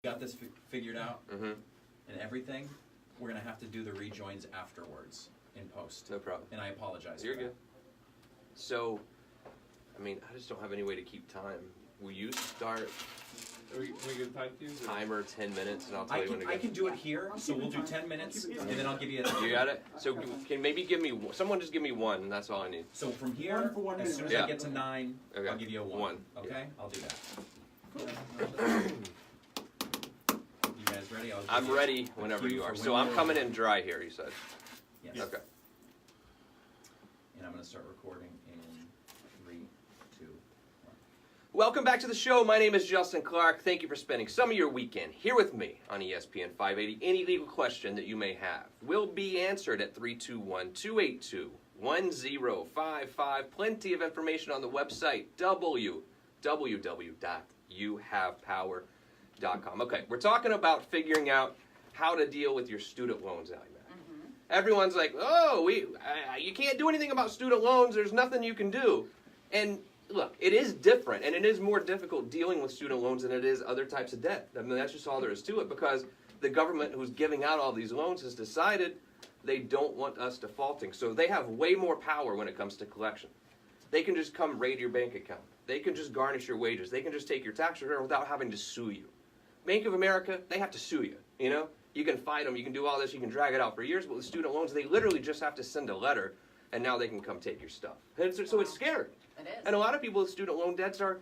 got this figured out Mm-hmm. and everything, we're going to have to do the rejoins afterwards in post. No problem. And I apologize You're for good. that. So, I mean, I just don't have any way to keep time. Will you start Are we good time to you? timer 10 minutes and I'll tell you when to go? I can do it here, so we'll do 10 minutes, and then I'll give you a... You got it? So can maybe give me, someone just give me one, and that's all I need. So from here, as soon as Yeah. I get to 9, Okay. I'll give you a 1. One. Okay? I'll do that. You guys ready? I'm ready whenever you are. So I'm coming in dry here, you said? Yes. Okay. And I'm going to start recording in 3, 2, 1. Welcome back to the show. My name is Justin Clark. Thank you for spending some of your weekend here with me on ESPN 580. Any legal question that you may have will be answered at 321-282-1055. Plenty of information on the website, www.youhavepower.com. Okay, we're talking about figuring out how to deal with your student loans, AlliMac. Everyone's like, oh, you can't do anything about student loans. There's nothing you can do. And look, it is different, and it is more difficult dealing with student loans than it is other types of debt. I mean, that's just all there is to it, because the government who's giving out all these loans has decided they don't want us defaulting. So they have way more power when it comes to collection. They can just come raid your bank account. They can just garnish your wages. They can just take your tax return without having to sue you. Bank of America, they have to sue you, you know? You can fight them, you can do all this, you can drag it out for years, but with student loans, they literally just have to send a letter, and now they can come take your stuff. And so it's scary. It is. And a lot of people with student loan debts are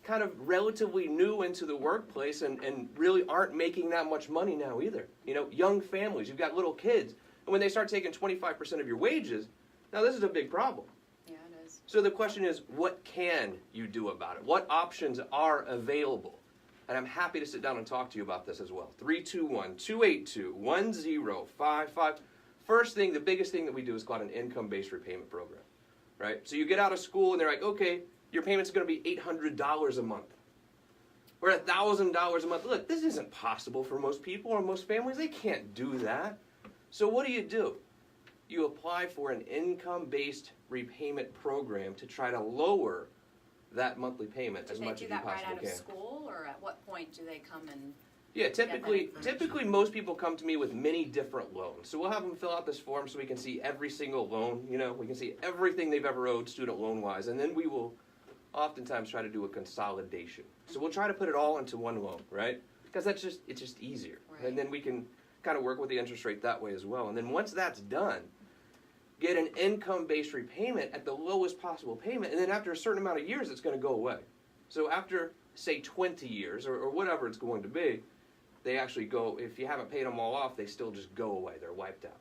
kind of relatively new into the workplace and really aren't making that much money now either. You know, young families, you've got little kids, and when they start taking 25% of your wages, now this is a big problem. Yeah, it is. So the question is, what can you do about it? What options are available? And I'm happy to sit down and talk to you about this as well. 321-282-1055. First thing, the biggest thing that we do is called an income-based repayment program, right? So you get out of school and they're like, okay, your payment's going to be $800 a month. Or $1,000 a month. Look, this isn't possible for most people or most families. They can't do that. So what do? You apply for an income-based repayment program to try to lower that monthly payment as much as you Do they do that right possibly out can. of school, or at what point do they come and? Yeah, typically information. most people come to me with many different loans. So we'll have them fill out this form so we can see every single loan, you know, we can see everything they've ever owed student loan-wise, and then we will oftentimes try to do a consolidation. So we'll try to put it all into one loan, right? Because it's just easier. Right. And then we can kind of work with the interest rate that way as well. And then once that's done, get an income-based repayment at the lowest possible payment, and then after a certain amount of years, it's going to go away. So after, say, 20 years, or whatever it's going to be, they actually go, if you haven't paid them all off, they still just go away. They're wiped out.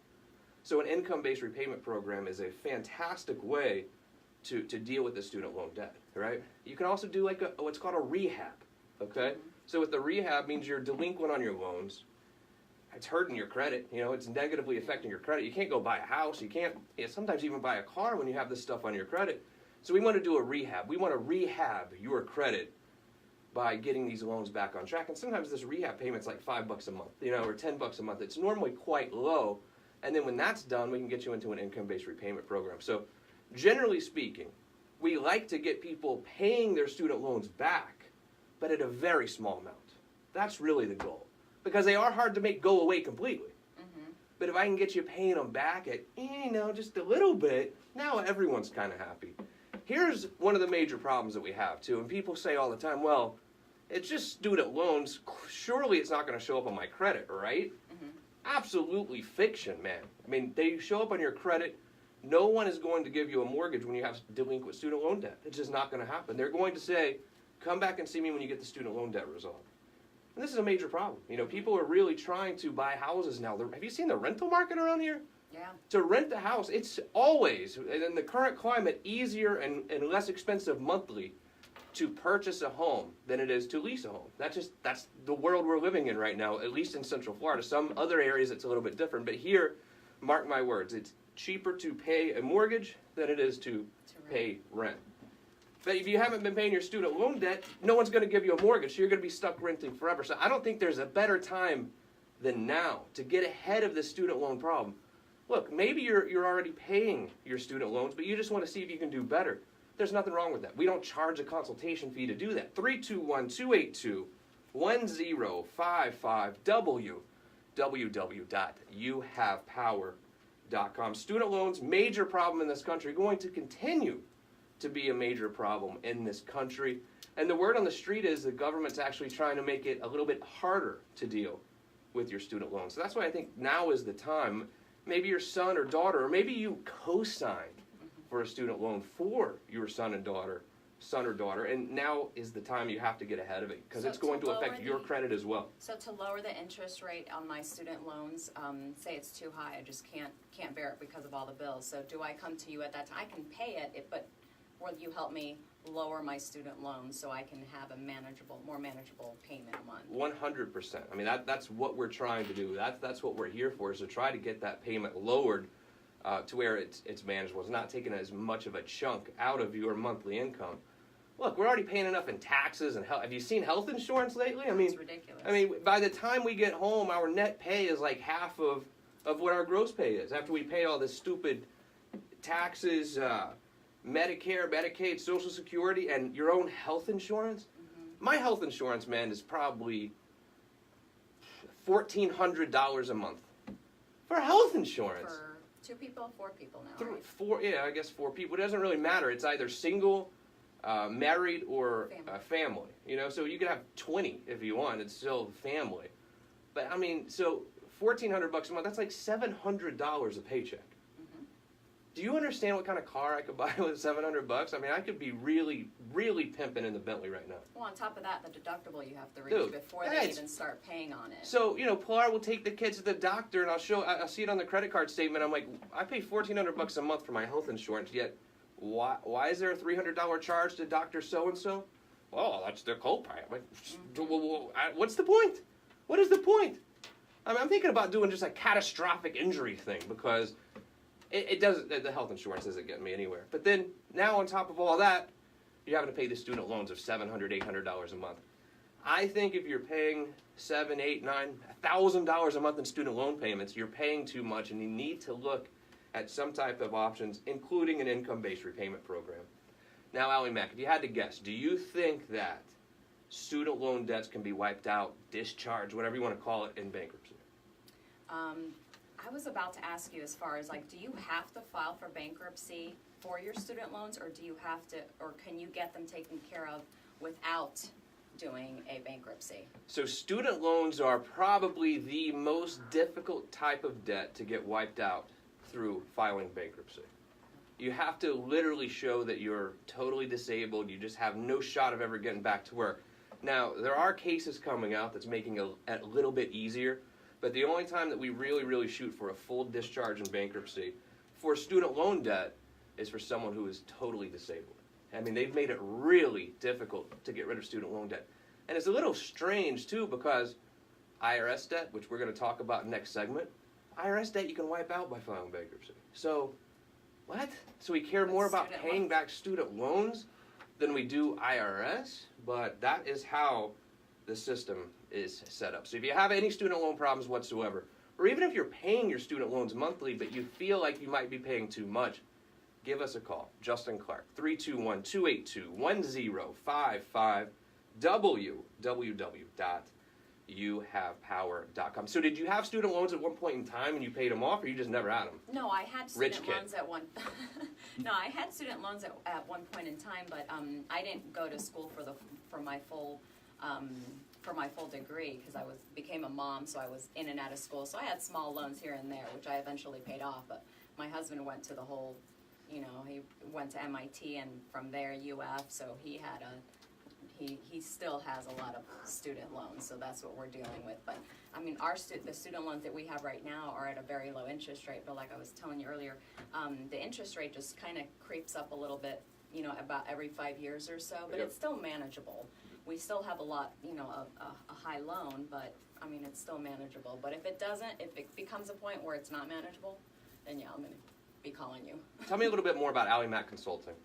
So an income-based repayment program is a fantastic way to deal with the student loan debt, right? You can also do like what's called a rehab, okay? So with the rehab means you're delinquent on your loans. It's hurting your credit, you know, it's negatively affecting your credit. You can't go buy a house, you can't sometimes even buy a car when you have this stuff on your credit. So we want to do a rehab. We want to rehab your credit by getting these loans back on track. And sometimes this rehab payment's like $5 a month, you know, or $10 a month. It's normally quite low. And then when that's done, we can get you into an income-based repayment program. So generally speaking, we like to get people paying their student loans back, but at a very small amount. That's really the goal. Because they are hard to make go away completely. But if I can get you paying them back at, you know, just a little bit, now everyone's kind of happy. Here's one of the major problems that we have, too. And people say all the time, well, it's just student loans. Surely it's not going to show up on my credit, right? Absolutely fiction, man. I mean, they show up on your credit. No one is going to give you a mortgage when you have delinquent student loan debt. It's just not going to happen. They're going to say, come back and see me when you get the student loan debt resolved. And this is a major problem. You know, people are really trying to buy houses now. Have you seen the rental market around here? Yeah. To rent a house, it's always, in the current climate, easier and less expensive monthly to purchase a home than it is to lease a home. That's the world we're living in right now, at least in Central Florida. Some other areas it's a little bit different, but here, mark my words, it's cheaper to pay a mortgage than it is to pay rent. But if you haven't been paying your student loan debt, no one's going to give you a mortgage, so you're going to be stuck renting forever. So I don't think there's a better time than now to get ahead of the student loan problem. Look, maybe you're already paying your student loans, but you just want to see if you can do better. There's nothing wrong with that. We don't charge a consultation fee to do that. 321-282 1055 www.youhavepower.com. Student loans, major problem in this country, going to continue to be a major problem in this country. And the word on the street is the government's actually trying to make it a little bit harder to deal with your student loans. So that's why I think now is the time. Maybe your son or daughter, or maybe you co-signed for a student loan for your son or daughter, and now is the time you have to get ahead of it, because So it's going to to affect lower your the- credit as well. So to lower the interest rate on my student loans, say it's too high, I just can't bear it because of all the bills. So do I come to you at that time? I can pay it, but will you help me lower my student loans so I can have a more manageable payment a month? 100%. I mean, that's what we're trying to do. That's what we're here for, is to try to get that payment lowered to where it's manageable. It's not taking as much of a chunk out of your monthly income. Look, we're already paying enough in taxes and health. Have you seen health insurance lately? It's ridiculous. I mean, by the time we get home, our net pay is like half of what our gross pay is after we pay all this stupid taxes, Medicare, Medicaid, Social Security, and your own health insurance. My health insurance, man, is probably $1,400 a month for health insurance. For 2 people, 4 people now, right? 4 people. It doesn't really matter. It's either single, married, or family. You know, so you could have 20 if you want. It's still family. But I mean, so $1,400 a month. That's like $700 a paycheck. Do you understand what kind of car I could buy with $700? I mean, I could be really, really pimping in the Bentley right now. Well, on top of that, the deductible you have to reach Dude, before they even start paying on it. So, you know, Pilar will take the kids to the doctor, and I'll see it on the credit card statement. I'm like, I pay $1,400 a month for my health insurance, yet why is there a $300 charge to Dr. So-and-so? Well, that's their copay. I'm like, what's the point? What is the point? I mean, I'm thinking about doing just a catastrophic injury thing, because it doesn't, the health insurance isn't getting me anywhere. But then, now on top of all that, you're having to pay the student loans of $700, $800 a month. I think if you're paying $7,000, $8,000, $9,000, $1,000 a month in student loan payments, you're paying too much, and you need to look at some type of options, including an income-based repayment program. Now, AlliMac, if you had to guess, do you think that student loan debts can be wiped out, discharged, whatever you want to call it, in bankruptcy? I was about to ask you, as far as like, do you have to file for bankruptcy for your student loans, or do you have to, or can you get them taken care of without doing a bankruptcy? So student loans are probably the most difficult type of debt to get wiped out through filing bankruptcy. You have to literally show that you're totally disabled, you just have no shot of ever getting back to work. Now, there are cases coming out that's making it a little bit easier, but the only time that we really shoot for a full discharge in bankruptcy for student loan debt is for someone who is totally disabled. I mean, they've made it really difficult to get rid of student loan debt. And it's a little strange, too, because IRS debt, which we're going to talk about next segment, IRS debt you can wipe out by filing bankruptcy. So, what? So we care more about paying back student loans than we do IRS? But that is how the system is set up. So if you have any student loan problems whatsoever, or even if you're paying your student loans monthly but you feel like you might be paying too much, give us a call. Justin Clark, 321-282-1055, www.youhavepower.com. So did you have student loans at one point in time and you paid them off, or you just never had them? No, I had student Rich loans at one. No, I had student loans at one point in time, but I didn't go to school for my full degree, because I became a mom, so I was in and out of school. So I had small loans here and there, which I eventually paid off. But my husband went to the whole, he went to MIT and from there UF, so he had he still has a lot of student loans, so that's what we're dealing with. But I mean, the student loans that we have right now are at a very low interest rate, but like I was telling you earlier, the interest rate just kind of creeps up a little bit, about every 5 years or so, but It's still manageable. We still have a lot, a high loan, but I mean, it's still manageable. But if it becomes a point where it's not manageable, then yeah, I'm gonna be calling you. Tell me a little bit more about AlliMac Consulting.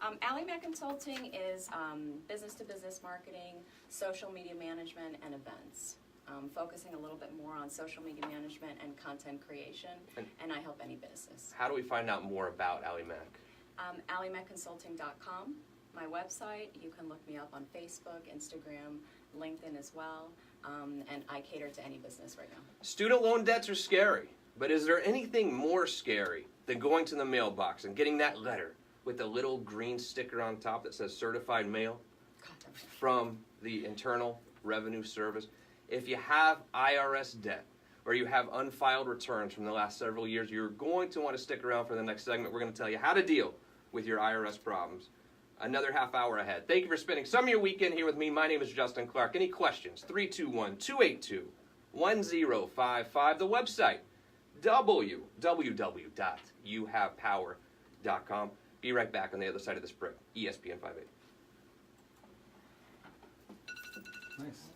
AlliMac Consulting is business-to-business marketing, social media management, and events. Focusing a little bit more on social media management and content creation, and I help any business. How do we find out more about AlliMac? AlliMacConsulting.com, my website. You can look me up on Facebook, Instagram, LinkedIn as well. And I cater to any business right now. Student loan debts are scary, but is there anything more scary than going to the mailbox and getting that letter with the little green sticker on top that says certified mail from the Internal Revenue Service? If you have IRS debt or you have unfiled returns from the last several years, you're going to want to stick around for the next segment. We're going to tell you how to deal with your IRS problems. Another half hour ahead. Thank you for spending some of your weekend here with me. My name is Justin Clark. Any questions? 321-282-1055. The website, www.youhavepower.com. Be right back on the other side of this break. ESPN 58. Nice.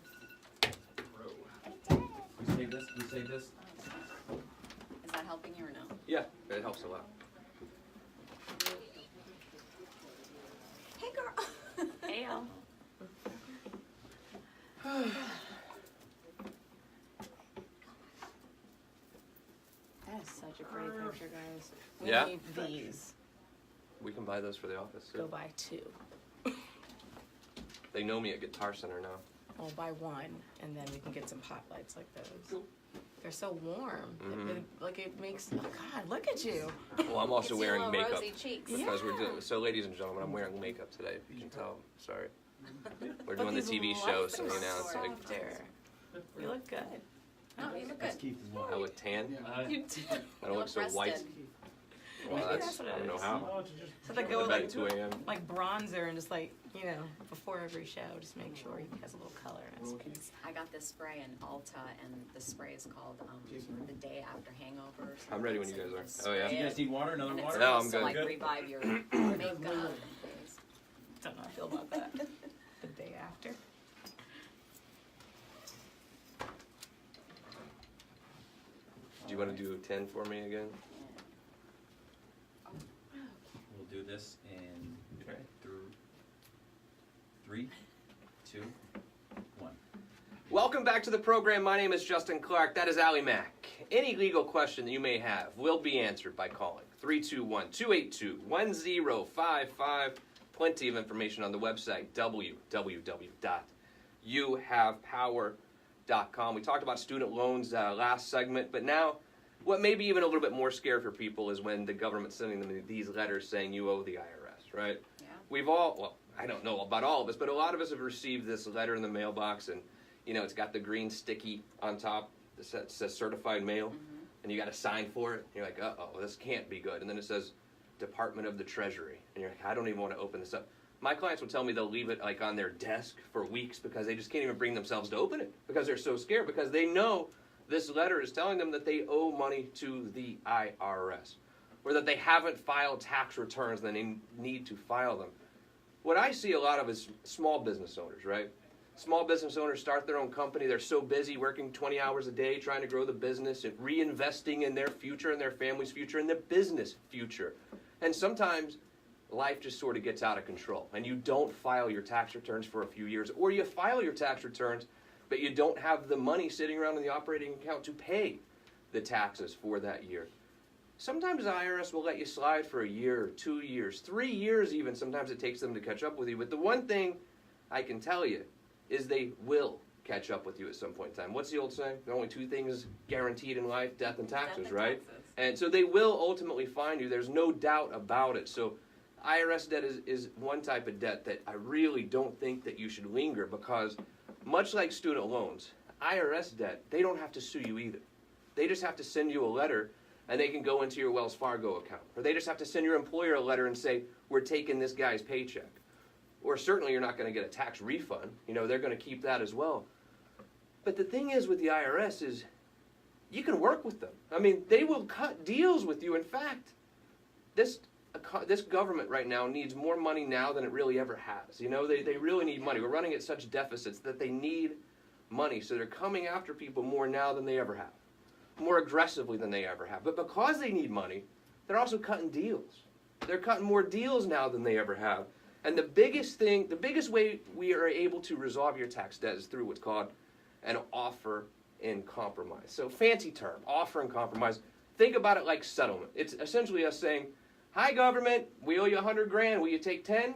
You save this? You save this? Is that helping you or no? Yeah, it helps a lot. Hey, girl. Hey, Al. That is such a pretty picture, guys. We Yeah? need these. We can buy those for the office, Go too. buy 2. They know me at Guitar Center now. We'll buy 1, and then we can get some pot lights like those. They're so warm. It makes. Oh God, look at you. Well, I'm also It's wearing yellow makeup. rosy cheeks. Because we're Yeah. doing, so ladies and gentlemen, I'm wearing makeup today, if you can tell. Sorry. We're But doing the these TV show, so lights you know, are it's like, softer. You look good. Oh, you look That's good. Keith as well. I look tan. You do. I don't look so white. rested. Well, Maybe that's, that's what I it don't know is. how. So they I go go back like, at 2 a.m. like bronzer and just like, before every show, just make sure he has a little color in his face. I got this spray in Ulta, and the spray is called the day after hangover. I'm ready when you guys are. Oh, yeah? Do you guys need water? Another And it's water? No, I'm supposed to good. like Good. revive your makeup. Don't know how I feel about that. The day after. Do you want to do 10 for me again? We'll do this in 3, 2, 1. Welcome back to the program. My name is Justin Clark. That is AlliMac. Any legal question that you may have will be answered by calling 321-282-1055. Plenty of information on the website, www.youhavepower.com. We talked about student loans last segment, but now what may be even a little bit more scary for people is when the government's sending them these letters saying you owe the IRS, right? Yeah. We've all, well, I don't know about all of us, but a lot of us have received this letter in the mailbox, and it's got the green sticky on top that says certified mail, and you got to sign for it. And you're like, uh-oh, this can't be good. And then it says Department of the Treasury, and you're like, I don't even want to open this up. My clients will tell me they'll leave it like on their desk for weeks because they just can't even bring themselves to open it because they're so scared, because they know this letter is telling them that they owe money to the IRS, or that they haven't filed tax returns and they need to file them. What I see a lot of is small business owners, right? Small business owners start their own company. They're so busy working 20 hours a day trying to grow the business and reinvesting in their future and their family's future and their business future. And sometimes life just sort of gets out of control and you don't file your tax returns for a few years, or you file your tax returns but you don't have the money sitting around in the operating account to pay the taxes for that year. Sometimes the IRS will let you slide for a year, 2 years, 3 years even. Sometimes it takes them to catch up with you. But the one thing I can tell you is they will catch up with you at some point in time. What's the old saying? There are only 2 things guaranteed in life, death and taxes, right? And so they will ultimately find you. There's no doubt about it. So IRS debt is one type of debt that I really don't think that you should linger, because much like student loans, IRS debt, they don't have to sue you either. They just have to send you a letter and they can go into your Wells Fargo account. Or they just have to send your employer a letter and say, we're taking this guy's paycheck. Or certainly you're not going to get a tax refund. They're going to keep that as well. But the thing is with the IRS is you can work with them. I mean, they will cut deals with you. In fact, this government right now needs more money now than it really ever has. They really need money. We're running at such deficits that they need money. So they're coming after people more now than they ever have, more aggressively than they ever have. But because they need money, they're also cutting deals. They're cutting more deals now than they ever have. And the biggest way we are able to resolve your tax debt is through what's called an offer in compromise. So fancy term, offer in compromise. Think about it like settlement. It's essentially us saying, hi government, we owe you $100,000, will you take 10?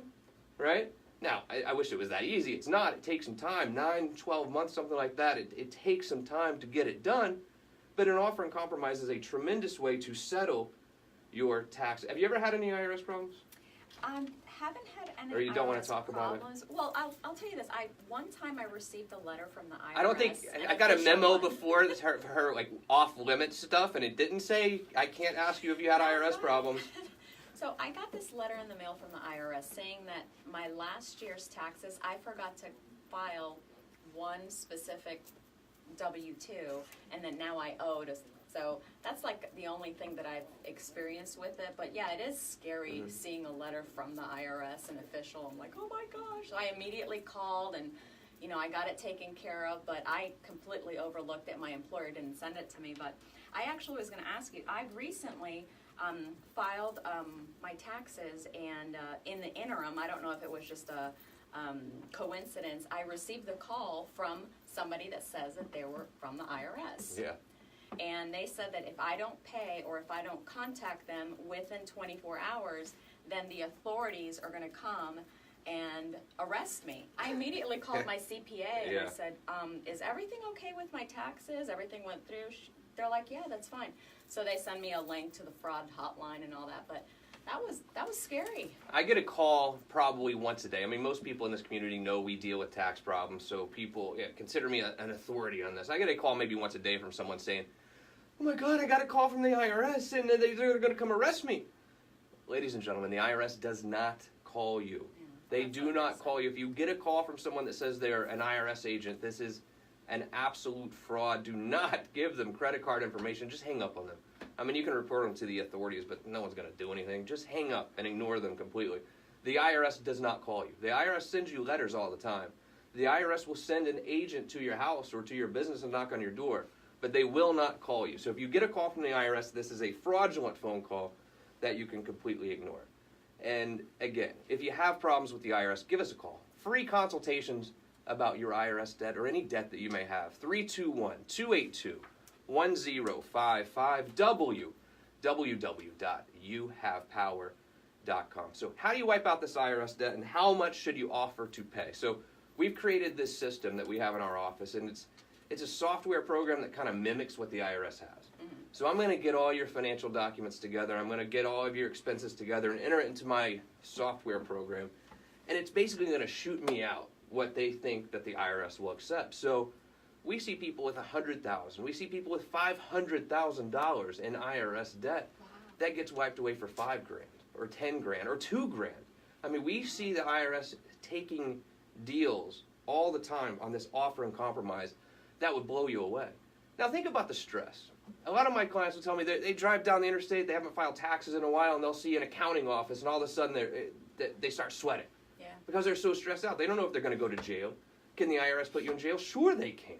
Right? Now, I wish it was that easy. It's not. It takes some time, 9, 12 months, something like that. It takes some time to get it done, but an offer and compromise is a tremendous way to settle your tax. Have you ever had any IRS problems? Haven't had any Or you don't wanna IRS talk about it? problems. Well, I'll tell you this. One time I received a letter from the IRS. I don't think an I got a official memo one. before for her like off limits stuff, and it didn't say I can't ask you if you had IRS problems. So I got this letter in the mail from the IRS saying that my last year's taxes, I forgot to file one specific W-2, and then now I owed. So that's like the only thing that I've experienced with it. But yeah, it is scary seeing a letter from the IRS, an official. I'm like, oh my gosh. So I immediately called and, I got it taken care of, but I completely overlooked it. My employer didn't send it to me. But I actually was going to ask you, I've recently filed my taxes, and in the interim, I don't know if it was just a coincidence, I received a call from somebody that says that they were from the IRS. Yeah. And they said that if I don't pay or if I don't contact them within 24 hours, then the authorities are going to come and arrest me. I immediately called my CPA and I said, is everything okay with my taxes? Everything went through? They're like, yeah, that's fine. So they send me a link to the fraud hotline and all that, but that was scary. I get a call probably once a day. I mean, most people in this community know we deal with tax problems, so people consider me an authority on this. I get a call maybe once a day from someone saying, oh my God, I got a call from the IRS and they're going to come arrest me. Ladies and gentlemen, the IRS does not call you. They do not call you. If you get a call from someone that says they're an IRS agent, this is an absolute fraud. Do not give them credit card information. Just hang up on them. I mean, you can report them to the authorities, but no one's going to do anything. Just hang up and ignore them completely. The IRS does not call you. The IRS sends you letters all the time. The IRS will send an agent to your house or to your business and knock on your door, but they will not call you. So if you get a call from the IRS, this is a fraudulent phone call that you can completely ignore. And again, if you have problems with the IRS, give us a call. Free consultations about your IRS debt or any debt that you may have. 321-282-1055 www.youhavepower.com. So how do you wipe out this IRS debt, and how much should you offer to pay? So we've created this system that we have in our office, and it's a software program that kind of mimics what the IRS has. So I'm going to get all your financial documents together. I'm going to get all of your expenses together and enter it into my software program. And it's basically going to shoot me out what they think that the IRS will accept. So we see people with $100,000. We see people with $500,000 in IRS debt. Wow. That gets wiped away for $5,000 or $10,000 or $2,000. I mean, we see the IRS taking deals all the time on this offer and compromise that would blow you away. Now think about the stress. A lot of my clients will tell me they drive down the interstate, they haven't filed taxes in a while, and they'll see an accounting office, and all of a sudden they start sweating. Yeah. Because they're so stressed out. They don't know if they're going to go to jail. Can the IRS put you in jail? Sure they can.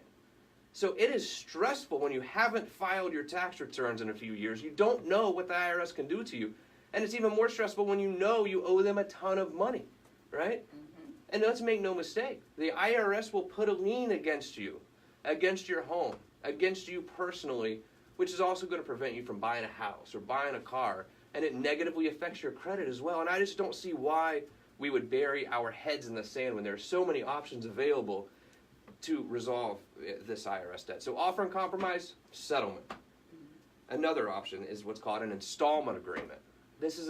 So it is stressful when you haven't filed your tax returns in a few years. You don't know what the IRS can do to you. And it's even more stressful when you know you owe them a ton of money, right? Mm-hmm. And let's make no mistake. The IRS will put a lien against you, against your home, against you personally, which is also going to prevent you from buying a house or buying a car, and it negatively affects your credit as well. And I just don't see why we would bury our heads in the sand when there are so many options available to resolve this IRS debt. So offer and compromise, settlement. Another option is what's called an installment agreement. This is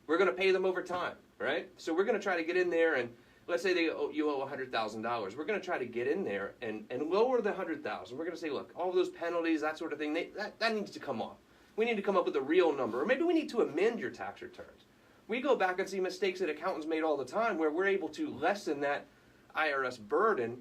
we're going to pay them over time, right? So we're going to try to get in there and let's say you owe $100,000. We're going to try to get in there and lower the $100,000. We're going to say, look, all those penalties, that sort of thing, that needs to come off. We need to come up with a real number. Or maybe we need to amend your tax returns. We go back and see mistakes that accountants made all the time where we're able to lessen that IRS burden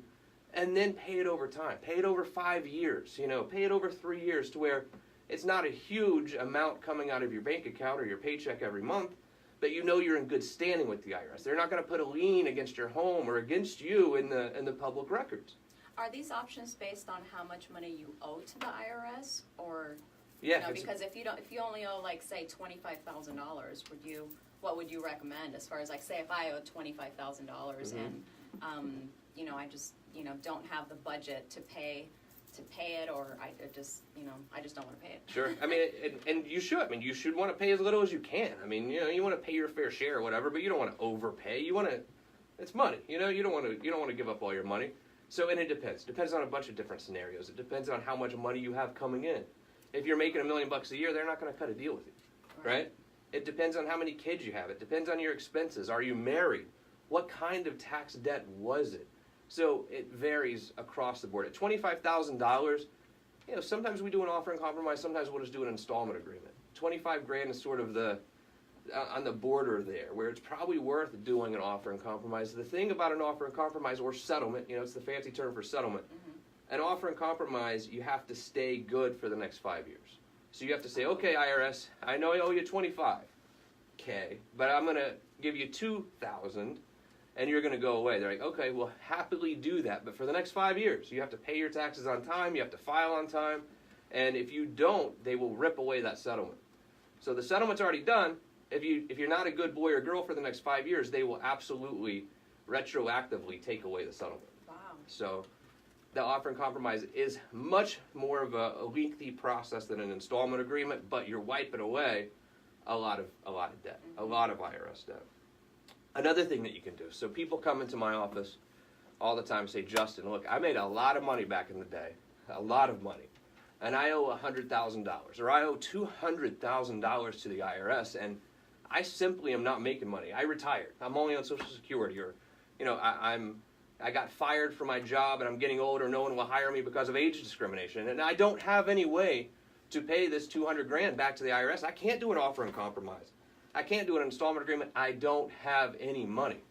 and then pay it over time. Pay it over 5 years, pay it over 3 years to where it's not a huge amount coming out of your bank account or your paycheck every month, but you're in good standing with the IRS. They're not going to put a lien against your home or against you in the public records. Are these options based on how much money you owe to the IRS, or yeah? Because if you only owe like say $25,000, what would you recommend as far as like say if I owe $25,000 and I just don't have the budget to pay it, or I just don't want to pay it. Sure. I mean, and you should. I mean, you should want to pay as little as you can. I mean, you want to pay your fair share or whatever, but you don't want to overpay. You want to It's money. You know, you don't want to give up all your money. So, and it depends. Depends on a bunch of different scenarios. It depends on how much money you have coming in. If you're making $1 million a year, they're not going to cut a deal with you, right? It depends on how many kids you have. It depends on your expenses. Are you married? What kind of tax debt was it? So it varies across the board. At $25,000, you know, sometimes we do an offer in compromise. Sometimes we'll just do an installment agreement. 25 grand is sort of the on the border there, where it's probably worth doing an offer in compromise. The thing about an offer in compromise or settlement, you know, it's the fancy term for settlement. An offer in compromise, you have to stay good for the next 5 years. So you have to say, okay, IRS, I know I owe you 25K, but I'm going to give you 2,000, and you're going to go away. They're like, okay, we'll happily do that, but for the next 5 years, you have to pay your taxes on time, you have to file on time, and if you don't, they will rip away that settlement. So the settlement's already done. If you're not a good boy or girl for the next 5 years, they will absolutely retroactively take away the settlement. Wow. So the offer and compromise is much more of a lengthy process than an installment agreement, but you're wiping away a lot of debt, a lot of IRS debt. Another thing that you can do, so people come into my office all the time and say, Justin, look, I made a lot of money back in the day, a lot of money, and I owe $100,000, or I owe $200,000 to the IRS, and I simply am not making money. I retired. I'm only on Social Security, or, you know, I got fired from my job and I'm getting older. No one will hire me because of age discrimination, and I don't have any way to pay this 200 grand back to the IRS. I can't do an offer in compromise. I can't do an installment agreement. I don't have any money.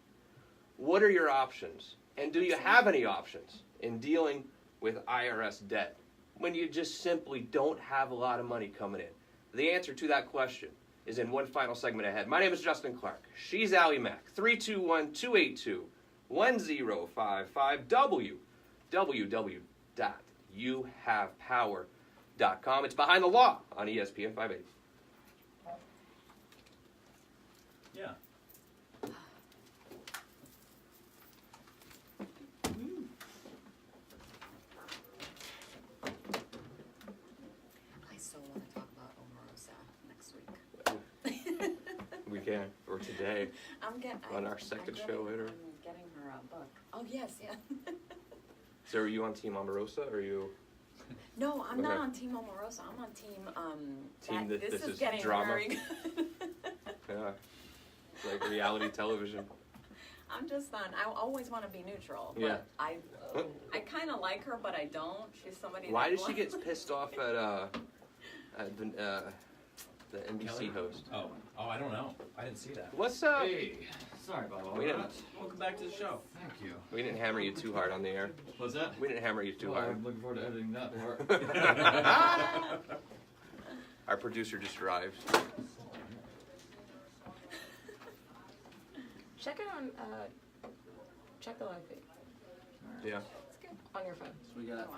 What are your options? And do you have any options in dealing with IRS debt when you just simply don't have a lot of money coming in? The answer to that question is in one final segment ahead. My name is Justin Clark. She's AlliMac. 321-282-1055 www.youhavepower.com. It's Behind the Law on ESPN 580. Yeah. I still want to talk about Omarosa next week. We can, or today. On our second show later. I'm getting her a book. Oh, yes, yeah. So are you on Team Omarosa, or are you? No, I'm not Okay. on Team Omarosa. I'm on Team, Team that, this this is is getting drama? very good. Yeah. It's like reality television. I'm just on, I always want to be neutral. But Yeah. I kind of like her, but I don't. She's somebody Why that does she get pissed off at the NBC Kelly? host? Oh, I don't know. I didn't see that. What's up? Hey, sorry about all We didn't- that. Welcome back to the show. Thank you. We didn't hammer you too hard on the air. What's that? We didn't hammer you too Well, hard. I'm looking forward to editing that part. Our producer just arrived. Check it on, check the live feed. Yeah. It's good. On your phone. So we got,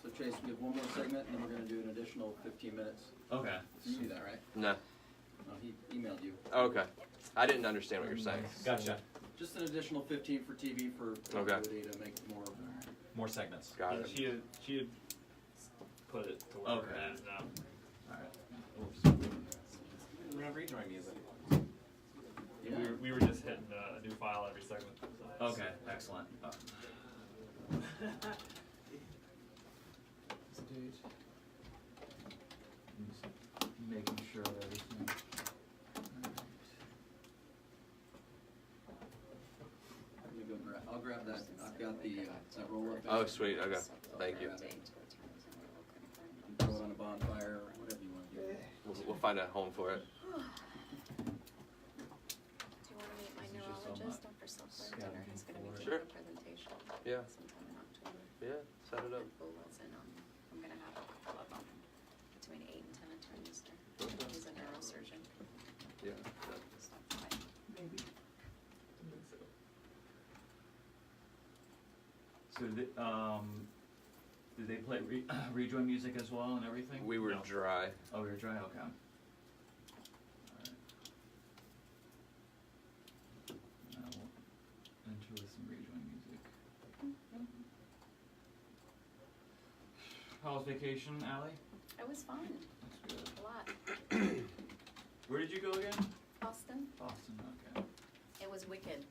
so Chase, we have one more segment, and then we're gonna do an additional 15 minutes. Okay. You see that, right? No. No, he emailed you. Okay. I didn't understand what you're saying. Gotcha. Just an additional 15 for TV for Okay. continuity to make it more. More segments. Got it. She had put it to where Okay. it is now. Alright. Oops. We're gonna rejoin music. Yeah. We were just hitting a new file every segment. So. Okay, excellent. Making sure of everything. Let me go I'll grab that. I've got the that roll up. Oh, sweet. Okay. Thank you. Throw it on a bonfire or whatever you want to do. We'll find a home for it. Do you want to meet my neurologist after supper? Dinner is going to be Sure. doing a presentation. Yeah. Sometime in October. Yeah. Set it up. Who was in, I'm going to have a couple of them between 8 and 10 attorneys there. Okay. He's a neurosurgeon. Yeah. Stop by. So did they play rejoin music as well and everything? We were No. dry. Oh, we were dry. Okay. Alright. Now we'll enter with some rejoin music. How was vacation, Allie? It was fun. That's good. A lot. Where did you go again? Boston. Boston. Okay. It was wicked.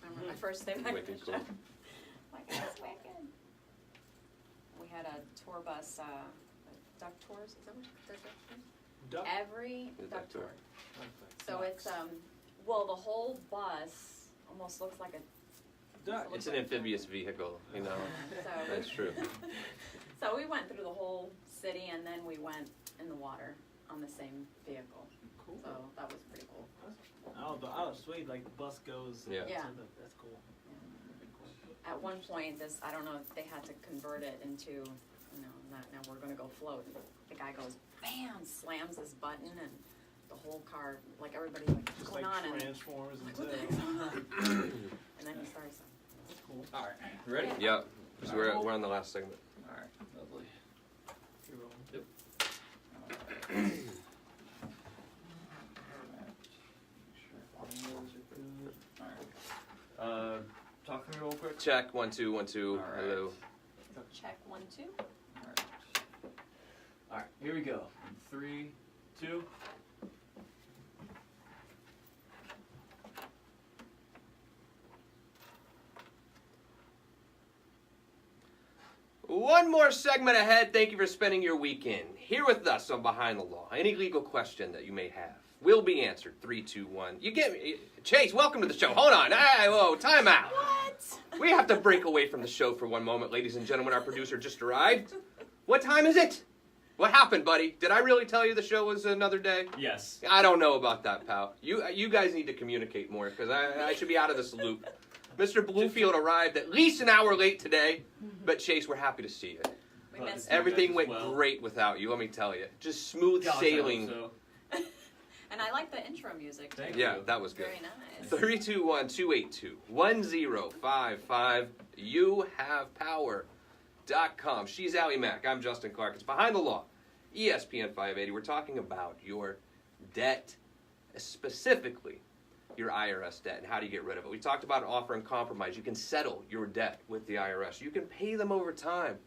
Remember my first day back Wicked to the cool. show? Like, it was wicked. We had a tour bus, duck tours, is that what, duck tours? Every The duck duck tour. tour. So it's, well, the whole bus almost looks like a. Duck. It's an amphibious vehicle, you know. So, That's true. so we went through the whole city and then we went in the water on the same vehicle. Cool. So that was pretty cool. Oh, sweet. Like the bus goes. Yeah. Yeah. That's cool. At one point, this, I don't know if they had to convert it into, you know, now we're gonna go float. And the guy goes, bam, slams this button and the whole car, like everybody's like, what's Just going like on? And, transformers like, and what the stuff. heck's going on? And then he starts. That's cool. Alright, ready? Yep. 'Cause we're on the last segment. Alright, lovely. You're rolling. Alright. Alright. Talk to me real quick. Check 1 2 1 2. All right. Hello. Check 1 2. Alright. Alright, here we go. 3, 2. One more segment ahead. Thank you for spending your weekend here with us on Behind the Law. Any legal question that you may have will be answered. 3 2 1. You get me, Chase. Welcome to the show. Hold on. Hey, whoa, time out. What? We have to break away from the show for one moment, ladies and gentlemen. Our producer just arrived. What time is it? What happened, buddy? Did I really tell you the show was another day? Yes. I don't know about that, pal. You guys need to communicate more because I should be out of this loop. Mr. Bluefield arrived at least an hour late today, but Chase, we're happy to see you. We missed Everything as went well. great without you, let me tell you. Just smooth Gosh, I hope sailing. so. And I like the intro music too. Thank Yeah, that was good. Very nice. 321-282-1055. You have power.com. She's AlliMac. I'm Justin Clark. It's Behind the Law. ESPN 580. We're talking about your debt, specifically your IRS debt and how do you get rid of it. We talked about offer and compromise. You can settle your debt with the IRS. You can pay them over time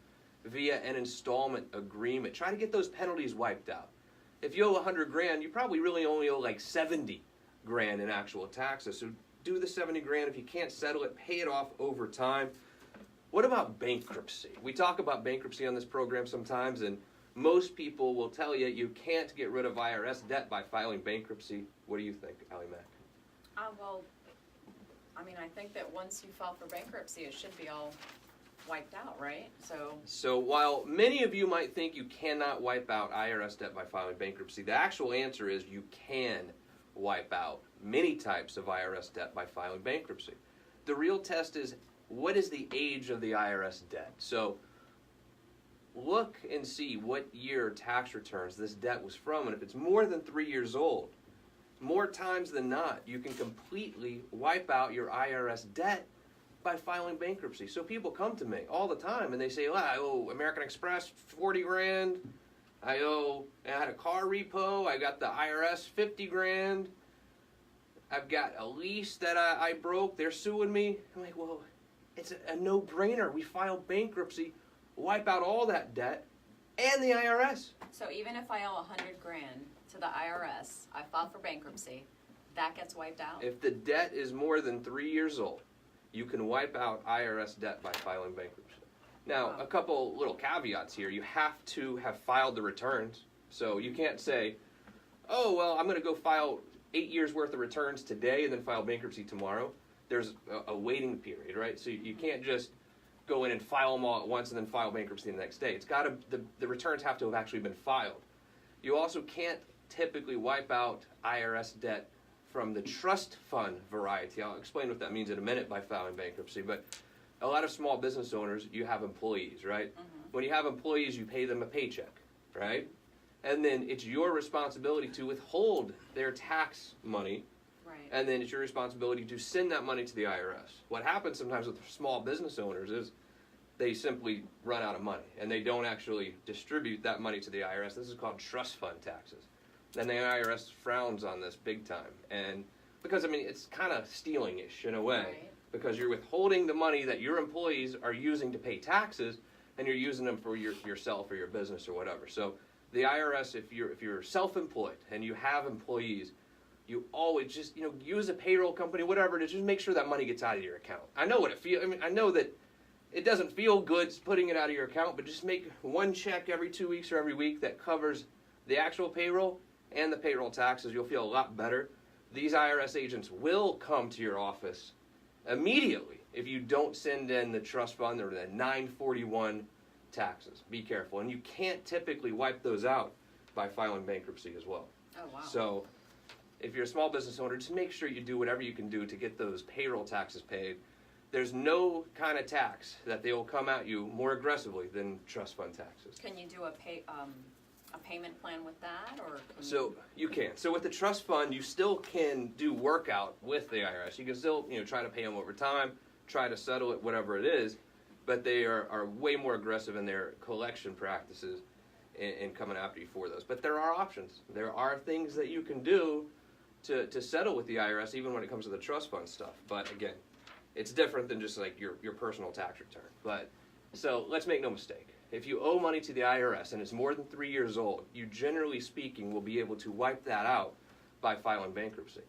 via an installment agreement. Try to get those penalties wiped out. If you owe $100,000, you probably really only owe like $70,000 in actual taxes. So do the $70,000. If you can't settle it, pay it off over time. What about bankruptcy? We talk about bankruptcy on this program sometimes, and most people will tell you you can't get rid of IRS debt by filing bankruptcy. What do you think, AlliMac? Well, I mean, I think that once you file for bankruptcy, it should be all wiped out, right? So while many of you might think you cannot wipe out IRS debt by filing bankruptcy, the actual answer is you can wipe out many types of IRS debt by filing bankruptcy. The real test is, what is the age of the IRS debt? So look and see what year tax returns this debt was from, and if it's more than 3 years old, more times than not, you can completely wipe out your IRS debt by filing bankruptcy. So people come to me all the time and they say, well, I owe American Express $40,000. I had a car repo. I got the IRS $50,000. I've got a lease that I broke. They're suing me. I'm like, well, it's a no-brainer. We file bankruptcy, wipe out all that debt, and the IRS. So even if I owe $100,000 to the IRS, I filed for bankruptcy, that gets wiped out? If the debt is more than 3 years old, you can wipe out IRS debt by filing bankruptcy. Now, a couple little caveats here. You have to have filed the returns. So you can't say, oh, well, I'm going to go file 8 years worth of returns today and then file bankruptcy tomorrow. There's a waiting period, right? So you can't just go in and file them all at once and then file bankruptcy the next day. It's got to, the returns have to have actually been filed. You also can't typically wipe out IRS debt from the trust fund variety. I'll explain what that means in a minute by filing bankruptcy, but a lot of small business owners, you have employees, right? Mm-hmm. When you have employees, you pay them a paycheck, right? And then it's your responsibility to withhold their tax money, Right. and then it's your responsibility to send that money to the IRS. What happens sometimes with small business owners is they simply run out of money, and they don't actually distribute that money to the IRS. This is called trust fund taxes. And the IRS frowns on this big time. And because, I mean, it's kind of stealing-ish in a way. Right. Because you're withholding the money that your employees are using to pay taxes, and you're using them for yourself or your business or whatever. So the IRS, if you're self-employed and you have employees, you always just, use a payroll company, whatever it is, just make sure that money gets out of your account. I know what it feels, I know that it doesn't feel good putting it out of your account, but just make one check every 2 weeks or every week that covers the actual payroll and the payroll taxes. You'll feel a lot better. These IRS agents will come to your office immediately if you don't send in the trust fund or the 941 taxes. Be careful. And you can't typically wipe those out by filing bankruptcy as well. Oh, wow. So if you're a small business owner, just make sure you do whatever you can do to get those payroll taxes paid. There's no kind of tax that they will come at you more aggressively than trust fund taxes. Can you do a payment plan with that, or can So you can. So with the trust fund, you still can do workout with the IRS. You can still, try to pay them over time, try to settle it, whatever it is, but they are way more aggressive in their collection practices in coming after you for those. But there are options. There are things that you can do to settle with the IRS, even when it comes to the trust fund stuff. But again, it's different than just like your personal tax return. But so let's make no mistake. If you owe money to the IRS and it's more than 3 years old, you generally speaking will be able to wipe that out by filing bankruptcy.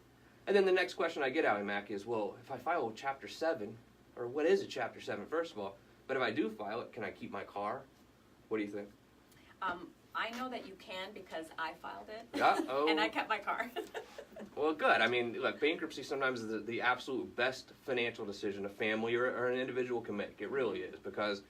And then the next question I get, AlliMac, is, well, if I file a Chapter 7, or what is a Chapter 7, first of all, but if I do file it, can I keep my car? What do you think? I know that you can because I filed it. Uh-oh. And I kept my car. Well, good. I mean, look, bankruptcy sometimes is the absolute best financial decision a family or an individual can make. It really is, because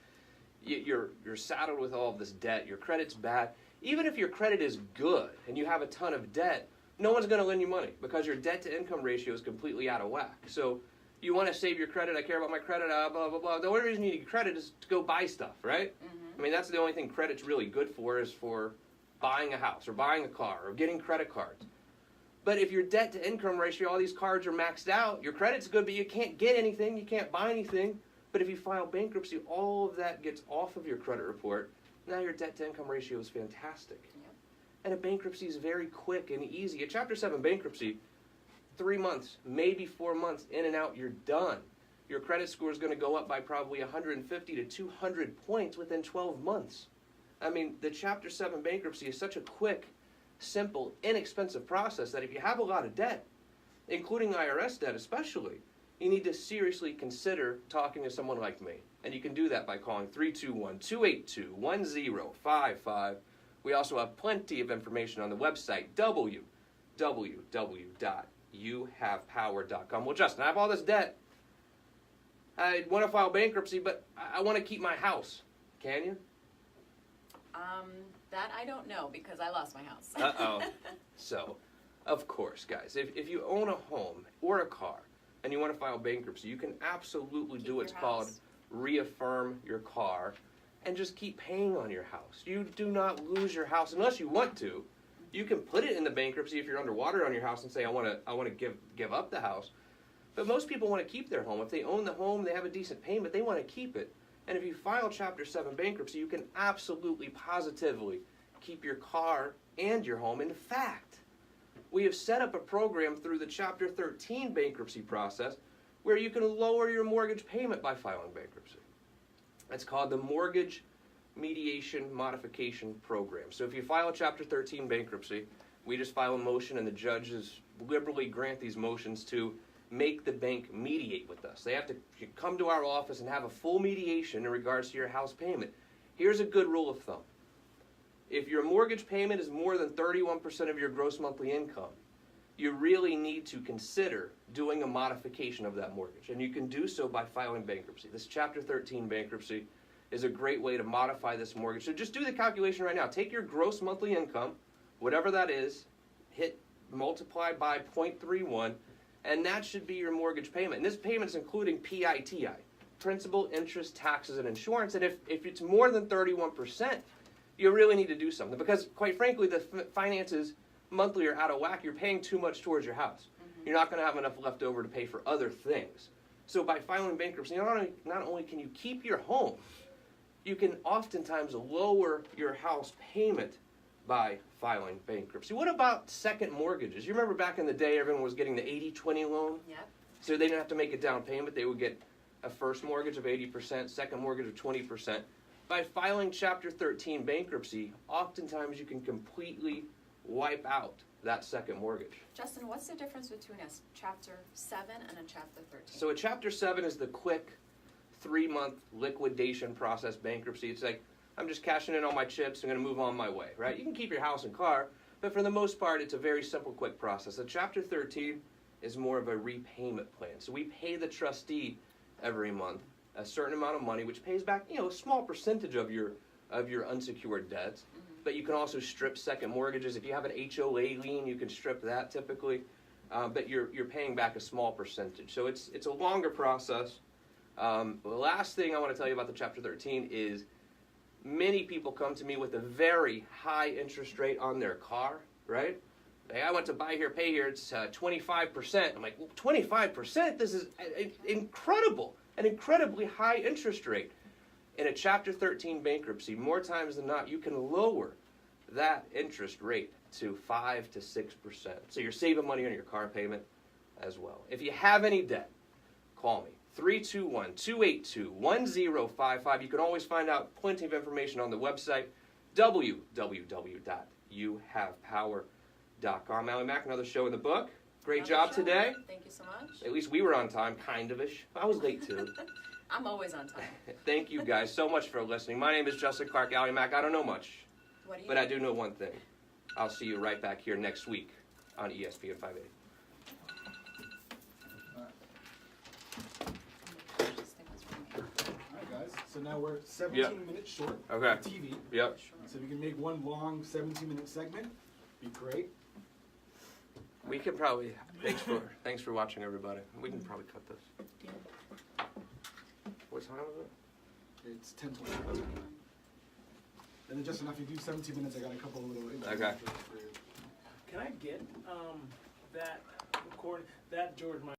you're saddled with all of this debt. Your credit's bad. Even if your credit is good and you have a ton of debt, no one's going to lend you money because your debt-to-income ratio is completely out of whack. So you want to save your credit. I care about my credit, blah, blah, blah. The only reason you need credit is to go buy stuff, right? Mm-hmm. I mean, that's the only thing credit's really good for, is for buying a house or buying a car or getting credit cards. But if your debt-to-income ratio, all these cards are maxed out, your credit's good, but you can't get anything, you can't buy anything. But if you file bankruptcy, all of that gets off of your credit report. Now your debt-to-income ratio is fantastic. Yep. And a bankruptcy is very quick and easy. A Chapter 7 bankruptcy, 3 months, maybe 4 months, in and out, you're done. Your credit score is going to go up by probably 150 to 200 points within 12 months. I mean, the Chapter 7 bankruptcy is such a quick, simple, inexpensive process that if you have a lot of debt, including IRS debt especially, you need to seriously consider talking to someone like me. And you can do that by calling 321-282-1055. We also have plenty of information on the website, www.youhavepower.com. Well, Justin, I have all this debt. I want to file bankruptcy, but I want to keep my house. Can you? That I don't know because I lost my house. Uh-oh. So, of course, guys, if you own a home or a car and you want to file bankruptcy, you can absolutely Keep do what's your called house. reaffirm your car and just keep paying on your house. You do not lose your house unless you want to. You can put it in the bankruptcy if you're underwater on your house and say, I want to give up the house. But most people want to keep their home. If they own the home, they have a decent payment, they want to keep it. And if you file Chapter 7 bankruptcy, you can absolutely, positively keep your car and your home. In fact, we have set up a program through the Chapter 13 bankruptcy process where you can lower your mortgage payment by filing bankruptcy. It's called the Mortgage Mediation Modification Program. So if you file a Chapter 13 bankruptcy, we just file a motion and the judges liberally grant these motions to make the bank mediate with us. They have to come to our office and have a full mediation in regards to your house payment. Here's a good rule of thumb. If your mortgage payment is more than 31% of your gross monthly income, you really need to consider doing a modification of that mortgage. And you can do so by filing bankruptcy. This Chapter 13 bankruptcy is a great way to modify this mortgage. So just do the calculation right now. Take your gross monthly income, whatever that is, multiply by 0.31, and that should be your mortgage payment. And this payment's including PITI, principal, interest, taxes, and insurance. And if it's more than 31%, you really need to do something. Because, quite frankly, the finances monthly are out of whack. You're paying too much towards your house. Mm-hmm. You're not going to have enough left over to pay for other things. So by filing bankruptcy, not only can you keep your home, you can oftentimes lower your house payment by filing bankruptcy. What about second mortgages? You remember back in the day, everyone was getting the 80-20 loan? Yep. So they didn't have to make a down payment. They would get a first mortgage of 80%, second mortgage of 20%. By filing Chapter 13 bankruptcy, oftentimes you can completely wipe out that second mortgage. Justin, what's the difference between a chapter 7 and a chapter 13? So a chapter 7 is the quick 3-month liquidation process bankruptcy. It's like, I'm just cashing in all my chips, I'm gonna move on my way, right? You can keep your house and car, but for the most part, it's a very simple, quick process. A chapter 13 is more of a repayment plan. So we pay the trustee every month a certain amount of money, which pays back, a small percentage of your unsecured debts. But you can also strip second mortgages. If you have an HOA lien, you can strip that typically. But you're paying back a small percentage. So it's a longer process. The last thing I want to tell you about the Chapter 13 is many people come to me with a very high interest rate on their car, right? Hey, I went to buy here, pay here, it's 25%. I'm like, 25%? This is incredible, an incredibly high interest rate. In a Chapter 13 bankruptcy, more times than not, you can lower that interest rate to 5 to 6%. So you're saving money on your car payment as well. If you have any debt, call me. 321-282-1055. You can always find out plenty of information on the website, www.youhavepower.com. AlliMac, another show in the book. Great Another job show. today. Thank you so much. At least we were on time, kind of-ish. I was late too. I'm always on time. Thank you guys so much for listening. My name is Justin AlliMac. I don't know much, What do you but I do know one thing. I'll see you right back here next week on ESPN 580. Alright guys, so now we're 17 minutes short Okay. of TV. Yep. So if you can make one long 17-minute segment, be great. We can probably. Thanks for watching, everybody. We can probably cut this. What time is it? It's 10:20. And then Justin, after you do 17 minutes, I got a couple of little Okay. for you. Can I get that recording? That George